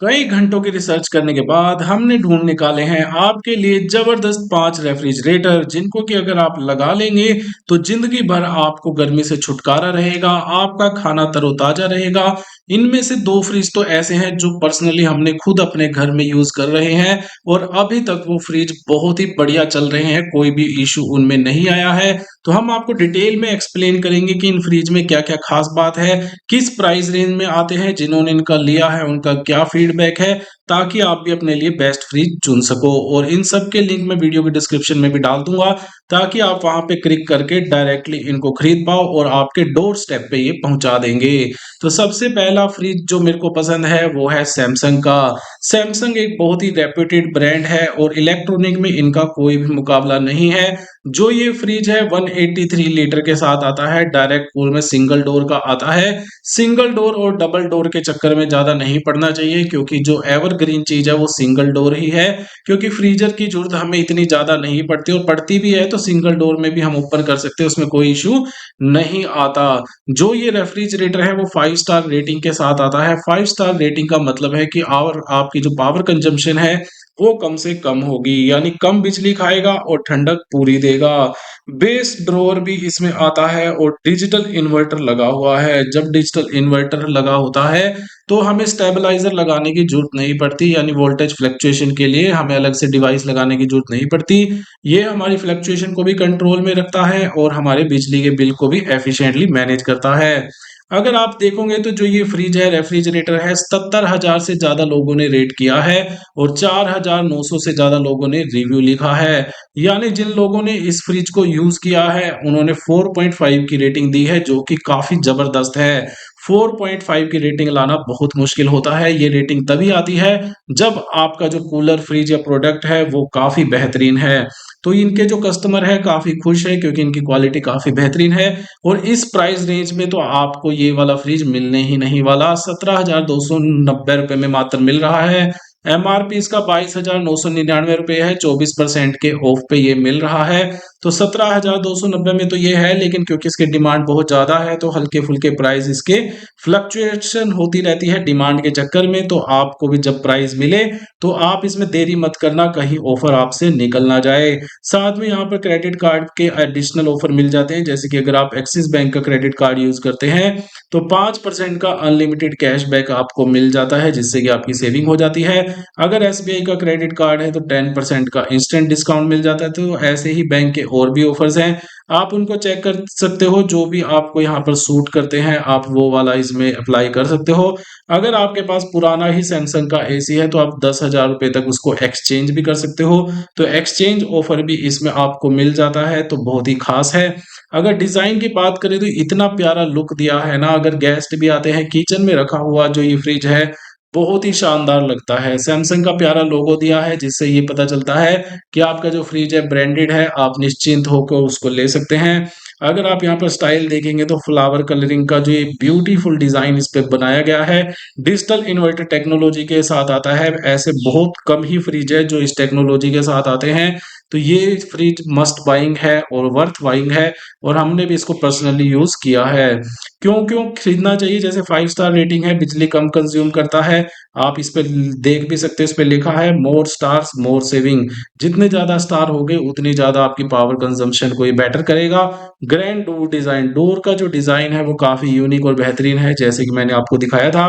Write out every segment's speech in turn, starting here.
कई घंटों की रिसर्च करने के बाद हमने ढूंढ निकाले हैं आपके लिए जबरदस्त 5 रेफ्रिजरेटर, जिनको कि अगर आप लगा लेंगे तो जिंदगी भर आपको गर्मी से छुटकारा रहेगा, आपका खाना तरोताजा रहेगा। इनमें से 2 फ्रिज तो ऐसे हैं जो पर्सनली हमने खुद अपने घर में यूज कर रहे हैं और अभी तक वो फ्रिज बहुत ही बढ़िया चल रहे हैं, कोई भी इशू उनमें नहीं आया है। तो हम आपको डिटेल में एक्सप्लेन करेंगे कि इन फ्रिज में क्या क्या खास बात है, किस प्राइस रेंज में आते हैं, जिन्होंने इनका लिया है उनका क्या फीडबैक है, ताकि आप भी अपने लिए बेस्ट फ्रिज चुन सको। और इन सब के लिंक मैं वीडियो के डिस्क्रिप्शन में भी डाल दूंगा, ताकि आप वहां पे क्लिक करके डायरेक्टली इनको खरीद पाओ और आपके डोर स्टेप पे ये पहुंचा देंगे। तो सबसे पहला फ्रिज जो मेरे को पसंद है वो है सैमसंग का। सैमसंग एक बहुत ही रेप्यूटेड ब्रांड है और इलेक्ट्रॉनिक में इनका कोई भी मुकाबला नहीं है। जो ये फ्रिज है 183 लीटर के साथ आता है, डायरेक्ट कूल में सिंगल डोर का आता है। सिंगल डोर और डबल डोर के चक्कर में ज्यादा नहीं पड़ना चाहिए, क्योंकि जो एवरग्रीन चीज है वो सिंगल डोर ही है। क्योंकि फ्रीजर की जरूरत हमें इतनी ज्यादा नहीं पड़ती, और पड़ती भी है तो सिंगल डोर में भी हम ओपन कर सकते हैं, उसमें कोई इशू नहीं आता। जो ये रेफ्रिजरेटर है वो 5 स्टार रेटिंग के साथ आता है। 5 स्टार रेटिंग का मतलब है कि और आपकी जो पावर कंजम्पशन है वो कम से कम होगी, यानी कम बिजली खाएगा और ठंडक पूरी देगा। बेस ड्रॉअर भी इसमें आता है और डिजिटल इन्वर्टर लगा हुआ है। जब डिजिटल इन्वर्टर लगा होता है तो हमें स्टेबलाइजर लगाने की जरूरत नहीं पड़ती, यानी वोल्टेज फ्लक्चुएशन के लिए हमें अलग से डिवाइस लगाने की जरूरत नहीं पड़ती। ये हमारी फ्लक्चुएशन को भी कंट्रोल में रखता है और हमारे बिजली के बिल को भी एफिशिएंटली मैनेज करता है। अगर आप देखोगे तो जो ये फ्रिज है, रेफ्रिजरेटर है, 77,000 से ज्यादा लोगों ने रेट किया है और 4,900 से ज्यादा लोगों ने रिव्यू लिखा है। यानी जिन लोगों ने इस फ्रिज को यूज किया है उन्होंने 4.5 की रेटिंग दी है, जो कि काफी जबरदस्त है। 4.5 की रेटिंग लाना बहुत मुश्किल होता है। ये रेटिंग तभी आती है जब आपका जो कूलर, फ्रिज या प्रोडक्ट है वो काफी बेहतरीन है। तो इनके जो कस्टमर है काफी खुश है, क्योंकि इनकी क्वालिटी काफी बेहतरीन है। और इस प्राइस रेंज में तो आपको ये वाला फ्रिज मिलने ही नहीं वाला। 17,290 रुपए में मात्र मिल रहा है। एमआरपी इसका 22,999 रुपए है, 24% के ऑफ पे ये मिल रहा है। तो 17,290 में तो ये है, लेकिन क्योंकि इसकी डिमांड बहुत ज्यादा है तो हल्के फुल्के प्राइस इसके फ्लक्चुएशन होती रहती है डिमांड के चक्कर में। तो आपको भी जब प्राइस मिले तो आप इसमें देरी मत करना, कहीं ऑफर आपसे निकल ना जाए। साथ में यहाँ पर क्रेडिट कार्ड के एडिशनल ऑफर मिल जाते हैं, जैसे कि अगर आप एक्सिस बैंक का क्रेडिट कार्ड यूज करते हैं तो 5% का अनलिमिटेड कैशबैक आपको मिल जाता है, जिससे कि आपकी सेविंग हो जाती है। अगर एसबीआई का क्रेडिट कार्ड है तो 10% का इंस्टेंट डिस्काउंट मिल जाता है। तो ऐसे ही बैंक के और भी ऑफर्स हैं, आप उनको चेक कर सकते हो। जो भी आपको यहाँ पर सूट करते हैं आप वो वाला इसमें अप्लाई कर सकते हो। अगर आपके पास पुराना ही सैमसंग का एसी है तो आप 10,000 रुपए तक उसको एक्सचेंज भी कर सकते हो। तो एक्सचेंज ऑफर भी इसमें आपको मिल जाता है, तो बहुत ही खास है। अगर डिजाइन की बात करें तो इतना प्यारा लुक दिया है ना, अगर गेस्ट भी आते हैं, किचन में रखा हुआ जो ये फ्रिज है बहुत ही शानदार लगता है। सैमसंग का प्यारा लोगो दिया है, जिससे ये पता चलता है कि आपका जो फ्रिज है ब्रांडेड है, आप निश्चिंत होकर उसको ले सकते हैं। अगर आप यहाँ पर स्टाइल देखेंगे तो फ्लावर कलरिंग का जो ये ब्यूटीफुल डिजाइन इस पे बनाया गया है, डिजिटल इन्वर्टर टेक्नोलॉजी के साथ आता है। ऐसे बहुत कम ही फ्रिज है जो इस टेक्नोलॉजी के साथ आते हैं। तो ये फ्रिज मस्ट बाइंग है और वर्थ बाइंग है, और हमने भी इसको पर्सनली यूज किया है। क्यों क्यों खरीदना चाहिए? जैसे 5 स्टार रेटिंग है, बिजली कम कंज्यूम करता है। आप इस पे देख भी सकते हैं, इस पे लिखा है मोर स्टार्स मोर सेविंग। जितने ज्यादा स्टार होंगे उतनी ज्यादा आपकी पावर कंजम्पशन को ये बेटर करेगा। ग्रैंड डोर डिजाइन, डोर का जो डिजाइन है वो काफी यूनिक और बेहतरीन है, जैसे कि मैंने आपको दिखाया था।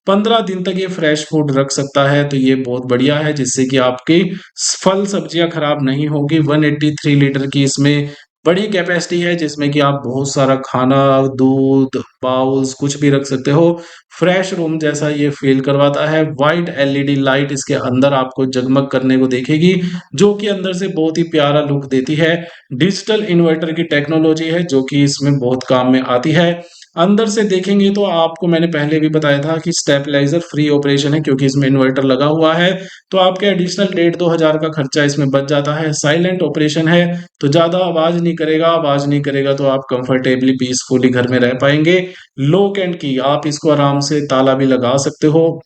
15 दिन तक ये फ्रेश फूड रख सकता है, तो ये बहुत बढ़िया है, जिससे कि आपकी फल सब्जियां खराब नहीं होगी। 183 लीटर की इसमें बड़ी कैपेसिटी है, जिसमें कि आप बहुत सारा खाना, दूध, बाउल्स कुछ भी रख सकते हो। फ्रेश रूम जैसा ये फील करवाता है। वाइट एलईडी लाइट इसके अंदर आपको जगमग करने को देखेगी, जो कि अंदर से बहुत ही प्यारा लुक देती है। डिजिटल इन्वर्टर की टेक्नोलॉजी है जो कि इसमें बहुत काम में आती है। अंदर से देखेंगे तो आपको मैंने पहले भी बताया था कि स्टेबलाइजर फ्री ऑपरेशन है, क्योंकि इसमें इन्वर्टर लगा हुआ है। तो आपके एडिशनल 1,500-2,000 का खर्चा इसमें बच जाता है। साइलेंट ऑपरेशन है, तो ज्यादा आवाज नहीं करेगा। आवाज नहीं करेगा तो आप कंफर्टेबली पीसफुली घर में रह पाएंगे। लॉक एंड की, आप इसको आराम से ताला भी लगा सकते हो।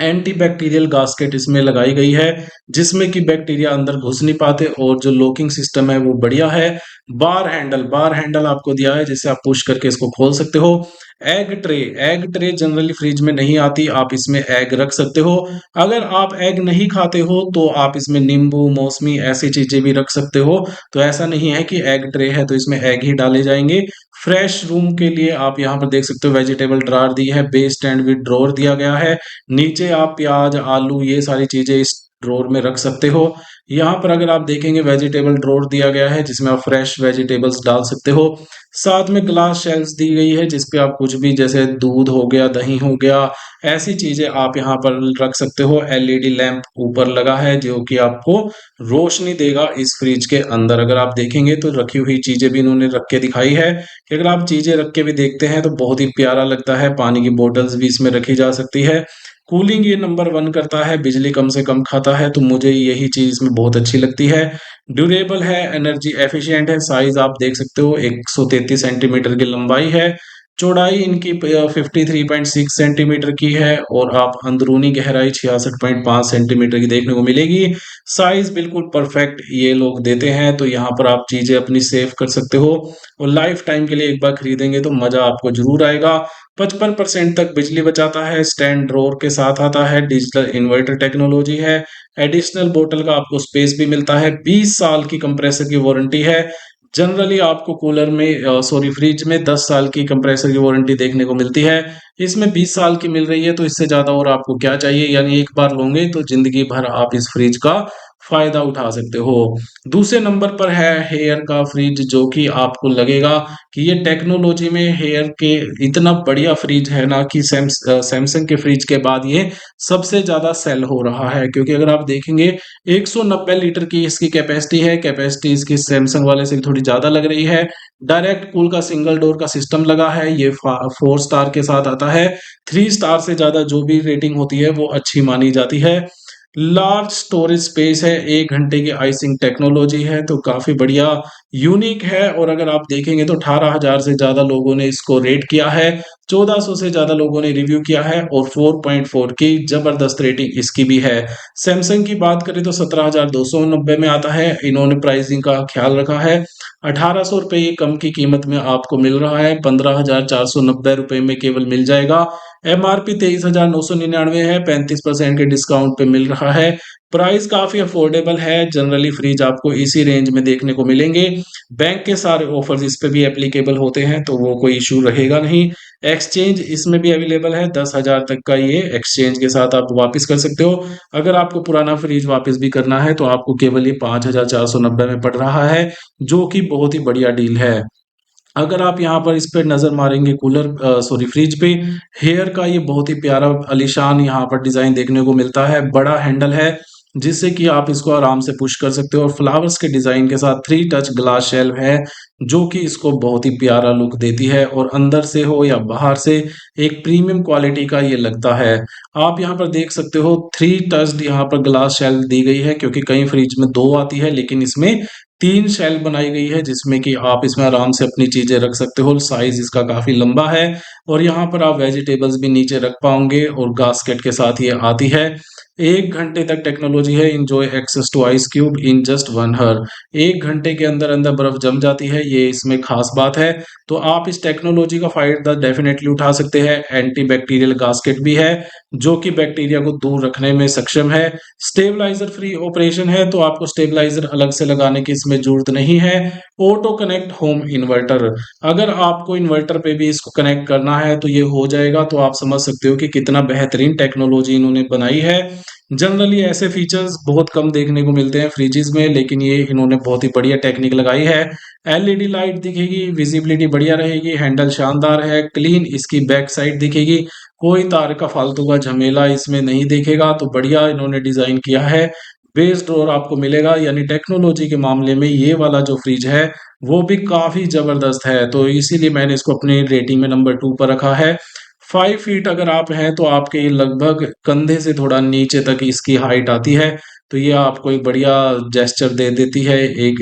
एंटी बैक्टीरियल गास्केट इसमें लगाई गई है, जिसमें कि बैक्टीरिया अंदर घुस नहीं पाते, और जो लॉकिंग सिस्टम है वो बढ़िया है। बार हैंडल आपको दिया है जिससे आप पुश करके इसको खोल सकते हो। एग ट्रे जनरली फ्रिज में नहीं आती, आप इसमें एग रख सकते हो। अगर आप एग नहीं खाते हो तो आप इसमें नींबू, मौसमी ऐसी चीजें भी रख सकते हो। तो ऐसा नहीं है कि एग ट्रे है तो इसमें एग ही डाले जाएंगे। फ्रेश रूम के लिए आप यहाँ पर देख सकते हो वेजिटेबल ड्रॉअर दी है, बेस स्टैंड विद ड्रॉअर दिया गया है। नीचे आप प्याज, आलू ये सारी चीजें इस ड्रॉअर में रख सकते हो। यहाँ पर अगर आप देखेंगे वेजिटेबल ड्रॉअर दिया गया है जिसमें आप फ्रेश वेजिटेबल्स डाल सकते हो। साथ में ग्लास शेल्फ्स दी गई है जिसपे आप कुछ भी जैसे दूध हो गया, दही हो गया, ऐसी चीजें आप यहाँ पर रख सकते हो। एलईडी लैंप ऊपर लगा है जो कि आपको रोशनी देगा इस फ्रिज के अंदर। अगर आप देखेंगे तो रखी हुई चीजें भी इन्होंने रख के दिखाई है कि अगर आप चीजें रख के भी देखते हैं तो बहुत ही प्यारा लगता है। पानी की बोतल्स भी इसमें रखी जा सकती है। कूलिंग ये नंबर वन करता है, बिजली कम से कम खाता है, तो मुझे यही चीज इसमें बहुत अच्छी लगती है। ड्यूरेबल है, एनर्जी एफिशिएंट है। साइज आप देख सकते हो 133 सेंटीमीटर की लंबाई है। चौड़ाई इनकी 53.6 सेंटीमीटर की है और आप अंदरूनी गहराई 66.5 सेंटीमीटर की देखने को मिलेगी। साइज बिल्कुल परफेक्ट ये लोग देते हैं, तो यहाँ पर आप चीजें अपनी सेव कर सकते हो और लाइफ टाइम के लिए एक बार खरीदेंगे तो मजा आपको जरूर आएगा। 55% तक बिजली बचाता है, स्टैंड ड्रॉअर के साथ आता है, डिजिटल इन्वर्टर टेक्नोलॉजी है, एडिशनल बोतल का आपको स्पेस भी मिलता है, 20 साल की कंप्रेसर की वारंटी है। जनरली आपको कूलर में सॉरी फ्रिज में 10 साल की कंप्रेसर की वारंटी देखने को मिलती है, इसमें 20 साल की मिल रही है, तो इससे ज्यादा और आपको क्या चाहिए। यानी एक बार लोगे तो जिंदगी भर आप इस फ्रिज का फायदा उठा सकते हो। दूसरे नंबर पर है हेयर का फ्रिज, जो कि आपको लगेगा कि ये टेक्नोलॉजी में हेयर के इतना बढ़िया फ्रिज है ना कि सैमसंग के फ्रिज के बाद ये सबसे ज्यादा सेल हो रहा है। क्योंकि अगर आप देखेंगे 190 लीटर की इसकी कैपेसिटी है, कैपेसिटी इसकी सैमसंग वाले से थोड़ी ज्यादा लग रही है। डायरेक्ट कूल का सिंगल डोर का सिस्टम लगा है, ये 4 स्टार के साथ आता है। 3 स्टार से ज्यादा जो भी रेटिंग होती है वो अच्छी मानी जाती है। लार्ज स्टोरेज स्पेस है, 1 घंटे की आइसिंग टेक्नोलॉजी है, तो काफी बढ़िया यूनिक है। और अगर आप देखेंगे तो 18,000 से ज्यादा लोगों ने इसको रेट किया है, 1400 से ज्यादा लोगों ने रिव्यू किया है और 4.4 की जबरदस्त रेटिंग इसकी भी है। सैमसंग की बात करें तो 17,290 में आता है, इन्होंने प्राइसिंग का ख्याल रखा है। 1,800 रुपये ये कम की कीमत में आपको मिल रहा है, 15,490 में केवल मिल जाएगा। एमआरपी 23,999 है, 35% के डिस्काउंट पे मिल रहा है। प्राइस काफी अफोर्डेबल है, जनरली फ्रिज आपको इसी रेंज में देखने को मिलेंगे। बैंक के सारे ऑफर्स इस पे भी एप्लीकेबल होते हैं, तो वो कोई इशू रहेगा नहीं। एक्सचेंज इसमें भी अवेलेबल है, 10,000 तक का ये एक्सचेंज के साथ आप वापस कर सकते हो। अगर आपको पुराना फ्रिज वापस भी करना है तो आपको केवल ये 5,490 में पड़ रहा है, जो कि बहुत ही बढ़िया डील है। अगर आप यहाँ पर इस पे नजर मारेंगे कूलर सॉरी फ्रिज पे, हेयर का ये बहुत ही प्यारा आलीशान यहाँ पर डिजाइन देखने को मिलता है। बड़ा हैंडल है जिससे कि आप इसको आराम से पुश कर सकते हो और फ्लावर्स के डिजाइन के साथ 3 टच ग्लास शेल्फ है, जो कि इसको बहुत ही प्यारा लुक देती है और अंदर से हो या बाहर से एक प्रीमियम क्वालिटी का ये लगता है। आप यहाँ पर देख सकते हो 3 टच यहाँ पर ग्लास शेल्फ दी गई है, क्योंकि कई फ्रिज में 2 आती है लेकिन इसमें 3 शेल्फ बनाई गई है, जिसमें कि आप इसमें आराम से अपनी चीजें रख सकते हो। साइज इसका काफी लंबा है और यहाँ पर आप वेजिटेबल्स भी नीचे रख पाओगे और गास्केट के साथ ये आती है। 1 घंटे तक टेक्नोलॉजी है, enjoy access to ice cube in just 1 hour. 1 घंटे के अंदर अंदर बर्फ जम जाती है, ये इसमें खास बात है। तो आप इस टेक्नोलॉजी का फायदा डेफिनेटली उठा सकते हैं। एंटी बैक्टीरियल गास्केट भी है, जो कि बैक्टीरिया को दूर रखने में सक्षम है। स्टेबलाइजर फ्री ऑपरेशन है, तो आपको स्टेबलाइजर अलग से लगाने की इसमें जरूरत नहीं है। ऑटो कनेक्ट होम इन्वर्टर, अगर आपको इन्वर्टर पे भी इसको कनेक्ट करना है तो ये हो जाएगा। तो आप समझ सकते हो कि कितना बेहतरीन टेक्नोलॉजी इन्होंने बनाई है। जनरली ऐसे फीचर्स बहुत कम देखने को मिलते हैं फ्रिजेस में, लेकिन ये इन्होंने बहुत ही बढ़िया टेक्निक लगाई है। एलईडी लाइट दिखेगी, विजिबिलिटी बढ़िया रहेगी, हैंडल शानदार है, क्लीन इसकी बैक साइड दिखेगी, कोई तार का फालतू का झमेला इसमें नहीं दिखेगा, तो बढ़िया इन्होंने डिजाइन किया है। बेस ड्रॉअर आपको मिलेगा, यानी टेक्नोलॉजी के मामले में ये वाला जो फ्रिज है वो भी काफी जबरदस्त है, तो इसीलिए मैंने इसको अपनी रेटिंग में नंबर 2 पर रखा है। 5 फीट अगर आप हैं तो आपके लगभग कंधे से थोड़ा नीचे तक इसकी हाइट आती है, तो ये आपको एक बढ़िया जेस्चर दे देती है, एक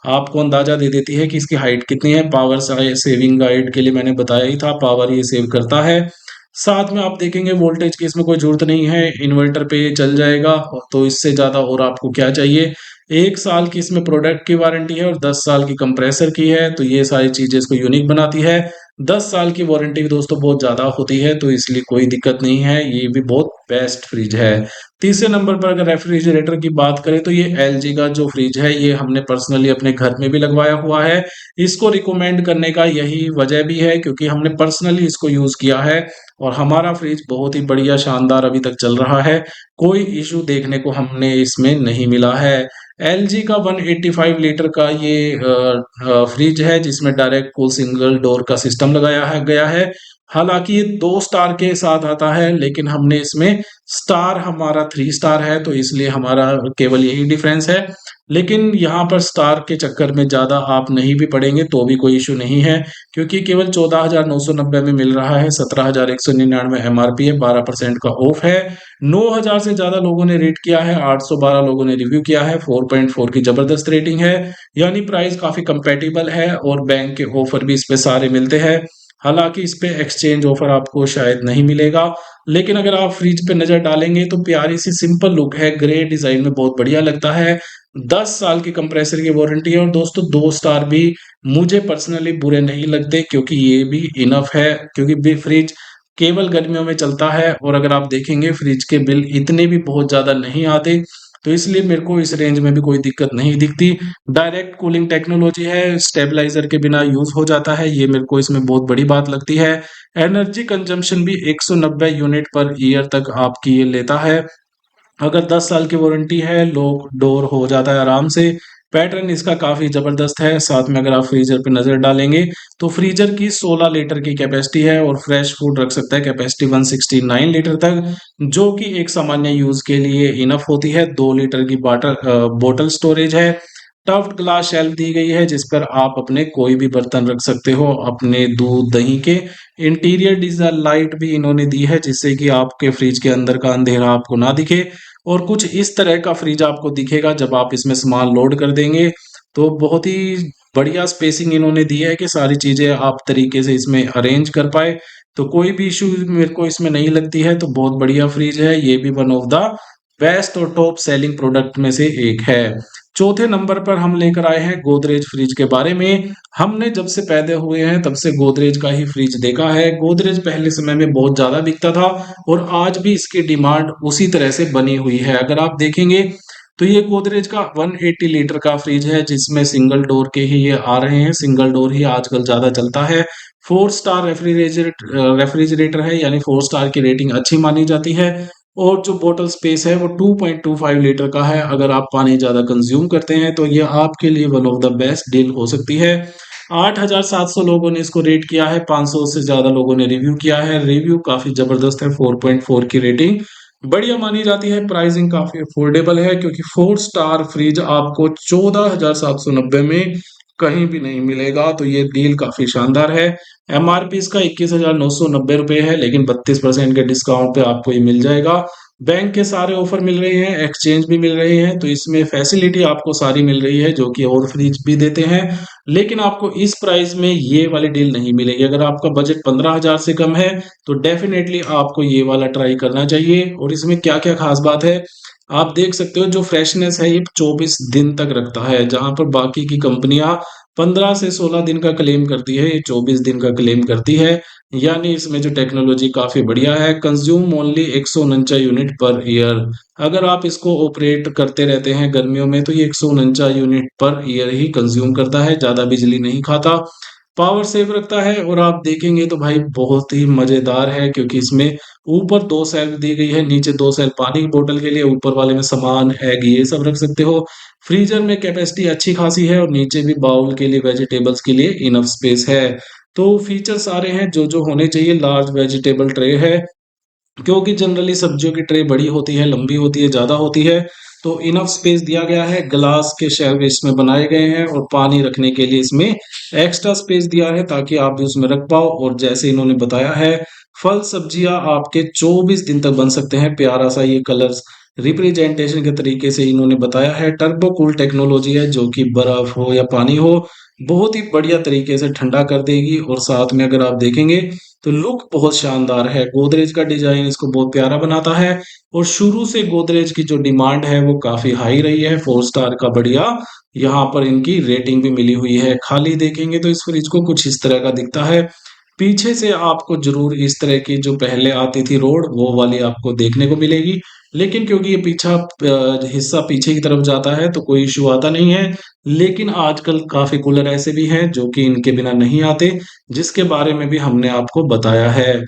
आपको अंदाजा दे देती है कि इसकी हाइट कितनी है। पावर सेविंग गाइड के लिए मैंने बताया ही था, पावर ये सेव करता है। साथ में आप देखेंगे वोल्टेज की इसमें कोई जरूरत नहीं है, इन्वर्टर पे ये चल जाएगा, तो इससे ज्यादा और आपको क्या चाहिए। 1 साल की इसमें प्रोडक्ट की वारंटी है और 10 साल की कंप्रेसर की है, तो ये सारी चीज़ें इसको यूनिक बनाती है। 10 साल की वारंटी भी दोस्तों बहुत ज़्यादा होती है, तो इसलिए कोई दिक्कत नहीं है, ये भी बहुत बेस्ट फ्रिज है। तीसरे नंबर पर अगर रेफ्रिजरेटर की बात करें तो ये एलजी का जो फ्रिज है, ये हमने पर्सनली अपने घर में भी लगवाया हुआ है। इसको रिकमेंड करने का यही वजह भी है क्योंकि हमने पर्सनली इसको यूज़ किया है और हमारा फ्रिज बहुत ही बढ़िया शानदार अभी तक चल रहा है। कोई इश्यू देखने को हमने इसमें नहीं मिला है। एलजी का 185 लीटर का ये फ्रिज है जिसमें डायरेक्ट कूल सिंगल डोर का सिस्टम लगाया है गया है। हालाँकि ये 2 स्टार के साथ आता है, लेकिन हमने इसमें स्टार हमारा 3 स्टार है, तो इसलिए हमारा केवल यही डिफरेंस है। लेकिन यहाँ पर स्टार के चक्कर में ज़्यादा आप नहीं भी पड़ेंगे तो भी कोई इश्यू नहीं है, क्योंकि केवल 14,990 में मिल रहा है, 17,199 एमआरपी है, 12% का ऑफ है। 9,000 से ज़्यादा लोगों ने रेट किया है, 812 लोगों ने रिव्यू किया है, 4.4 की ज़बरदस्त रेटिंग है, यानी प्राइस काफ़ी कंपैटिबल है और बैंक के ऑफर भी इस पे सारे मिलते हैं। हालाँकि इस पे एक्सचेंज ऑफर आपको शायद नहीं मिलेगा, लेकिन अगर आप फ्रिज पे नज़र डालेंगे तो प्यारी सी सिंपल लुक है, ग्रे डिज़ाइन में बहुत बढ़िया लगता है। 10 साल की कंप्रेसर की वारंटी है और दोस्तों 2 स्टार भी मुझे पर्सनली बुरे नहीं लगते, क्योंकि ये भी इनफ है, क्योंकि फ्रिज केवल गर्मियों में चलता है और अगर आप देखेंगे फ्रिज के बिल इतने भी बहुत ज़्यादा नहीं आते, तो इसलिए मेरे को इस रेंज में भी कोई दिक्कत नहीं दिखती। डायरेक्ट कूलिंग टेक्नोलॉजी है, स्टेबलाइजर के बिना यूज़ हो जाता है, ये मेरे को इसमें बहुत बड़ी बात लगती है। एनर्जी कंजम्पशन भी 190 यूनिट पर ईयर तक आपकी ये लेता है। अगर 10 साल की वारंटी है, लॉक डोर हो जाता है आराम से। पैटर्न इसका काफ़ी ज़बरदस्त है। साथ में अगर आप फ्रीज़र पे नज़र डालेंगे, तो फ्रीज़र की 16 लीटर की कैपेसिटी है और फ्रेश फूड रख सकता है कैपेसिटी 169 लीटर तक, जो कि एक सामान्य यूज़ के लिए इनफ होती है। 2 लीटर की बॉटल स्टोरेज है। टफ्ट ग्लास शेल्फ दी गई है जिस पर आप अपने कोई भी बर्तन रख सकते हो, अपने दूध दही के। इंटीरियर डिज़ाइन लाइट भी इन्होंने दी है जिससे कि आपके फ्रिज के अंदर का अंधेरा आपको ना दिखे, और कुछ इस तरह का फ्रिज आपको दिखेगा जब आप इसमें सामान लोड कर देंगे। तो बहुत ही बढ़िया स्पेसिंग इन्होंने दी है कि सारी चीज़ें आप तरीके से इसमें अरेंज कर पाए, तो कोई भी इशू मेरे को इसमें नहीं लगती है। तो बहुत बढ़िया फ्रिज है, ये भी वन ऑफ द बेस्ट और टॉप सेलिंग प्रोडक्ट में से एक है। चौथे नंबर पर हम लेकर आए हैं गोदरेज फ्रिज के बारे में। हमने जब से पैदा हुए हैं तब से गोदरेज का ही फ्रिज देखा है। गोदरेज पहले समय में बहुत ज़्यादा बिकता था और आज भी इसकी डिमांड उसी तरह से बनी हुई है। अगर आप देखेंगे तो ये गोदरेज का 180 लीटर का फ्रिज है जिसमें सिंगल डोर के ही ये आ रहे हैं। सिंगल डोर ही आजकल ज़्यादा चलता है। 4 स्टार रेफ्रिजरेटर है, यानी 4 स्टार की रेटिंग अच्छी मानी जाती है। और जो बॉटल स्पेस है वो 2.25 लीटर का है। अगर आप पानी ज़्यादा कंज्यूम करते हैं तो ये आपके लिए one of the best deal हो सकती है। 8,700 लोगों ने इसको रेट किया है, 500 से ज़्यादा लोगों ने रिव्यू किया है। रिव्यू काफ़ी ज़बरदस्त है, 4.4 की रेटिंग बढ़िया मानी जाती है। प्राइसिंग काफ़ी अफोर्डेबल है क्योंकि 4 स्टार फ्रिज आपको 14,790 में कहीं भी नहीं मिलेगा, तो ये डील काफ़ी शानदार है। एमआरपी इसका 21,990 रुपये है, लेकिन 32% के डिस्काउंट पे आपको ये मिल जाएगा। बैंक के सारे ऑफर मिल रहे हैं, एक्सचेंज भी मिल रहे हैं, तो इसमें फैसिलिटी आपको सारी मिल रही है जो कि और फ्रिज भी देते हैं। लेकिन आपको इस प्राइस में ये वाली डील नहीं मिलेगी। अगर आपका बजट 15,000 से कम है तो डेफिनेटली आपको ये वाला ट्राई करना चाहिए। और इसमें क्या-क्या खास बात है, आप देख सकते हो जो फ्रेशनेस है ये 24 दिन तक रखता है, जहाँ पर बाकी की कंपनियां 15 से 16 दिन का क्लेम करती है, ये 24 दिन का क्लेम करती है। यानी इसमें जो टेक्नोलॉजी काफ़ी बढ़िया है। Consume only 149 unit per year. अगर आप इसको ऑपरेट करते रहते हैं गर्मियों में तो ये 149 यूनिट पर ईयर ही कंज्यूम करता है, ज़्यादा बिजली नहीं खाता। पावर सेव रखता है और आप देखेंगे तो भाई बहुत ही मज़ेदार है क्योंकि इसमें ऊपर 2 शेल्फ दी गई है, नीचे 2 शेल्फ पानी की बोतल के लिए, ऊपर वाले में सामान, एग ये सब रख सकते हो। फ्रीज़र में कैपेसिटी अच्छी खासी है और नीचे भी बाउल के लिए, वेजिटेबल्स के लिए इनफ स्पेस है। तो फीचर सारे हैं जो होने चाहिए। लार्ज वेजिटेबल ट्रे है, क्योंकि जनरली सब्जियों की ट्रे बड़ी होती है, लंबी होती है, ज़्यादा होती है, तो इनफ स्पेस दिया गया है। ग्लास के शेल्फ इसमें बनाए गए हैं और पानी रखने के लिए इसमें एक्स्ट्रा स्पेस दिया है ताकि आप भी उसमें रख पाओ। और जैसे इन्होंने बताया है, फल सब्जियां आपके 24 दिन तक बन सकते हैं। प्यारा सा ये कलर्स रिप्रेजेंटेशन के तरीके से इन्होंने बताया है। टर्बो कूल टेक्नोलॉजी है, जो कि बर्फ हो या पानी हो, बहुत ही बढ़िया तरीके से ठंडा कर देगी। और साथ में अगर आप देखेंगे तो लुक बहुत शानदार है। गोदरेज का डिजाइन इसको बहुत प्यारा बनाता है। और शुरू से गोदरेज की जो डिमांड है वो काफी हाई रही है, 4 स्टार का बढ़िया यहाँ पर इनकी रेटिंग भी मिली हुई है। खाली देखेंगे तो इस फ्रिज को कुछ इस तरह का दिखता है। पीछे से आपको जरूर इस तरह की जो पहले आती थी रोड वो वाली आपको देखने को मिलेगी, लेकिन क्योंकि ये पीछा हिस्सा पीछे की तरफ जाता है तो कोई इश्यू आता नहीं है। लेकिन आजकल काफी कूलर ऐसे भी हैं जो कि इनके बिना नहीं आते, जिसके बारे में भी हमने आपको बताया है।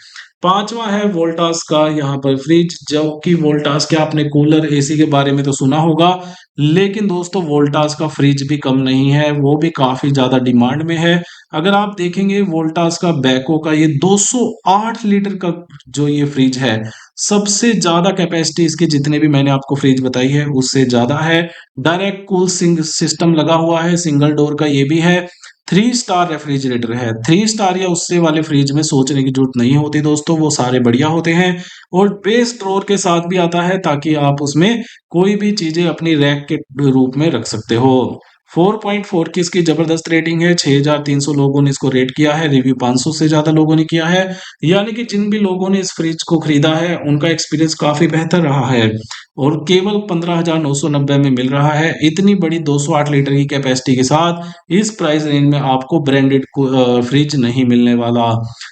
पांचवा है वोल्टास का यहाँ पर फ्रिज, जो कि वोल्टास के आपने कूलर एसी के बारे में तो सुना होगा, लेकिन दोस्तों वोल्टास का फ्रिज भी कम नहीं है, वो भी काफी ज्यादा डिमांड में है। अगर आप देखेंगे वोल्टास का बैको का ये 208 लीटर का जो ये फ्रिज है, सबसे ज्यादा कैपेसिटी इसके जितने भी मैंने आपको फ्रिज बताई है उससे ज्यादा है। डायरेक्ट कूल सिस्टम लगा हुआ है, सिंगल डोर का ये भी है। 3 स्टार रेफ्रिजरेटर है। 3 स्टार या उससे वाले फ्रिज में सोचने की जरूरत नहीं होती दोस्तों, वो सारे बढ़िया होते हैं। और बेस ड्रॉर के साथ भी आता है ताकि आप उसमें कोई भी चीजें अपनी रैक के रूप में रख सकते हो। 4.4 की इसकी जबरदस्त रेटिंग है। 6,300 लोगों ने इसको रेट किया है, रिव्यू 500 से ज्यादा लोगों ने किया है। यानी कि जिन भी लोगों ने इस फ्रिज को खरीदा है उनका एक्सपीरियंस काफी बेहतर रहा है। और केवल 15,990 में मिल रहा है। इतनी बड़ी 208 लीटर की कैपेसिटी के साथ इस प्राइस रेंज में आपको ब्रांडेड फ्रिज नहीं मिलने वाला।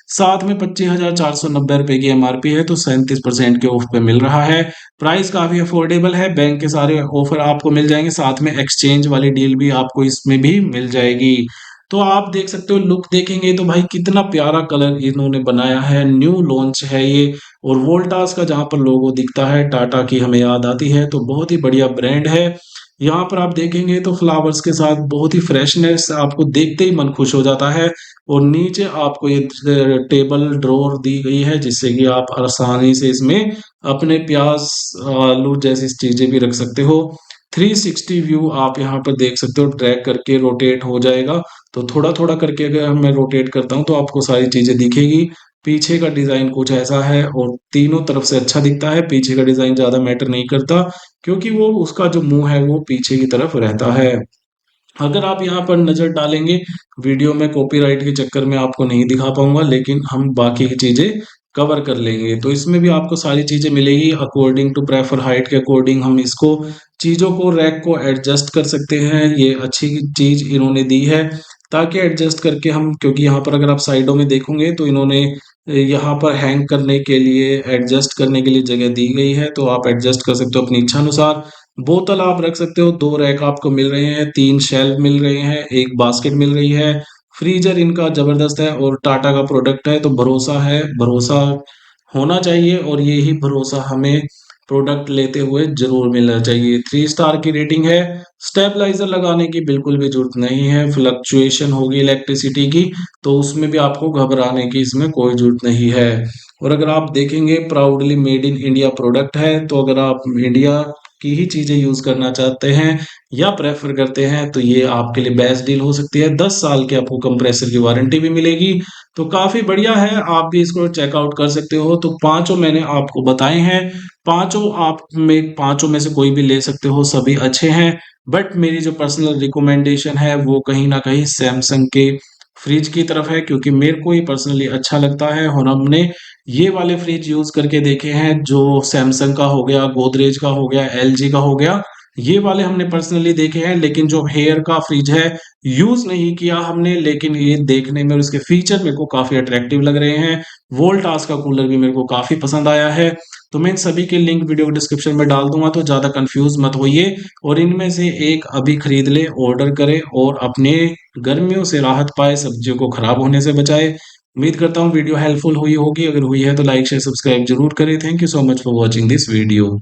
साथ में 25,490 रुपए की एमआरपी है, तो 37% के ऑफ पे मिल रहा है। प्राइस काफी अफोर्डेबल है, बैंक के सारे ऑफर आपको मिल जाएंगे, साथ में एक्सचेंज वाली डील भी आपको इसमें भी मिल जाएगी। तो आप देख सकते हो, लुक देखेंगे तो भाई कितना प्यारा कलर इन्होंने बनाया है, न्यू लॉन्च है ये। और वोल्टास का जहां पर लोगो दिखता है टाटा की हमें याद आती है, तो बहुत ही बढ़िया ब्रांड है। यहाँ पर आप देखेंगे तो फ्लावर्स के साथ बहुत ही फ्रेशनेस, आपको देखते ही मन खुश हो जाता है। और नीचे आपको ये टेबल ड्रॉर दी गई है, जिससे कि आप आसानी से इसमें अपने प्याज आलू जैसी चीजें भी रख सकते हो। 360 व्यू आप यहाँ पर देख सकते हो, ड्रैग करके रोटेट हो जाएगा। तो थोड़ा थोड़ा करके अगर मैं रोटेट करता हूँ तो आपको सारी चीजें दिखेगी। पीछे का डिजाइन कुछ ऐसा है, और तीनों तरफ से अच्छा दिखता है। पीछे का डिजाइन ज्यादा मैटर नहीं करता, क्योंकि वो उसका जो मुंह है वो पीछे की तरफ रहता है। अगर आप यहाँ पर नजर डालेंगे, वीडियो में कॉपीराइट के चक्कर में आपको नहीं दिखा पाऊंगा, लेकिन हम बाकी की चीजें कवर कर लेंगे। तो इसमें भी आपको सारी चीजें मिलेगी अकॉर्डिंग टू प्रेफर हाइट के अकॉर्डिंग हम इसको चीजों को रैक को एडजस्ट कर सकते हैं। ये अच्छी चीज इन्होंने दी है, ताकि एडजस्ट करके हम, क्योंकि यहाँ पर अगर आप साइडों में देखोगे तो इन्होंने यहाँ पर हैंग करने के लिए, एडजस्ट करने के लिए जगह दी गई है, तो आप एडजस्ट कर सकते हो अपनी इच्छा अनुसार। बोतल आप रख सकते हो, 2 रैक आपको मिल रहे हैं, 3 शेल्फ मिल रहे हैं, एक बास्केट मिल रही है। फ्रीजर इनका जबरदस्त है, और टाटा का प्रोडक्ट है तो भरोसा है, भरोसा होना चाहिए, और यही भरोसा हमें प्रोडक्ट लेते हुए जरूर मिलना चाहिए। 3 स्टार की रेटिंग है। स्टेबलाइजर लगाने की बिल्कुल भी जरूरत नहीं है। फ्लक्चुएशन होगी इलेक्ट्रिसिटी की, तो उसमें भी आपको घबराने की इसमें कोई जरूरत नहीं है। और अगर आप देखेंगे, proudly made in India product है, तो अगर आप इंडिया की ही चीजें यूज करना चाहते हैं या प्रेफर करते हैं तो ये आपके लिए बेस्ट डील हो सकती है। 10 साल की आपको कंप्रेसर की वारंटी भी मिलेगी, तो काफी बढ़िया है, आप भी इसको चेकआउट कर सकते हो। तो पांचों मैंने आपको बताए हैं, पांचों में से कोई भी ले सकते हो, सभी अच्छे हैं। बट मेरी जो पर्सनल रिकमेंडेशन है वो कहीं ना कहीं सैमसंग के फ्रिज की तरफ है, क्योंकि मेरे को ये पर्सनली अच्छा लगता है। और हमने ये वाले फ्रिज यूज करके देखे हैं, जो सैमसंग का हो गया, गोदरेज का हो गया, एलजी का हो गया, ये वाले हमने पर्सनली देखे हैं। लेकिन जो हेयर का फ्रिज है यूज नहीं किया हमने, लेकिन ये देखने में और इसके फीचर मेरे को काफी अट्रैक्टिव लग रहे हैं। वोल्टास का कूलर भी मेरे को काफी पसंद आया है। तो मैं इन सभी के लिंक वीडियो डिस्क्रिप्शन में डाल दूंगा, तो ज्यादा कंफ्यूज मत होइए, और इनमें से एक अभी खरीद ले, ऑर्डर करे, और अपने गर्मियों से राहत पाए, सब्जियों को खराब होने से बचाए। उम्मीद करता हूँ वीडियो हेल्पफुल हुई होगी, अगर हुई है तो लाइक शेयर सब्सक्राइब जरूर करें। Thank you so much for watching this video.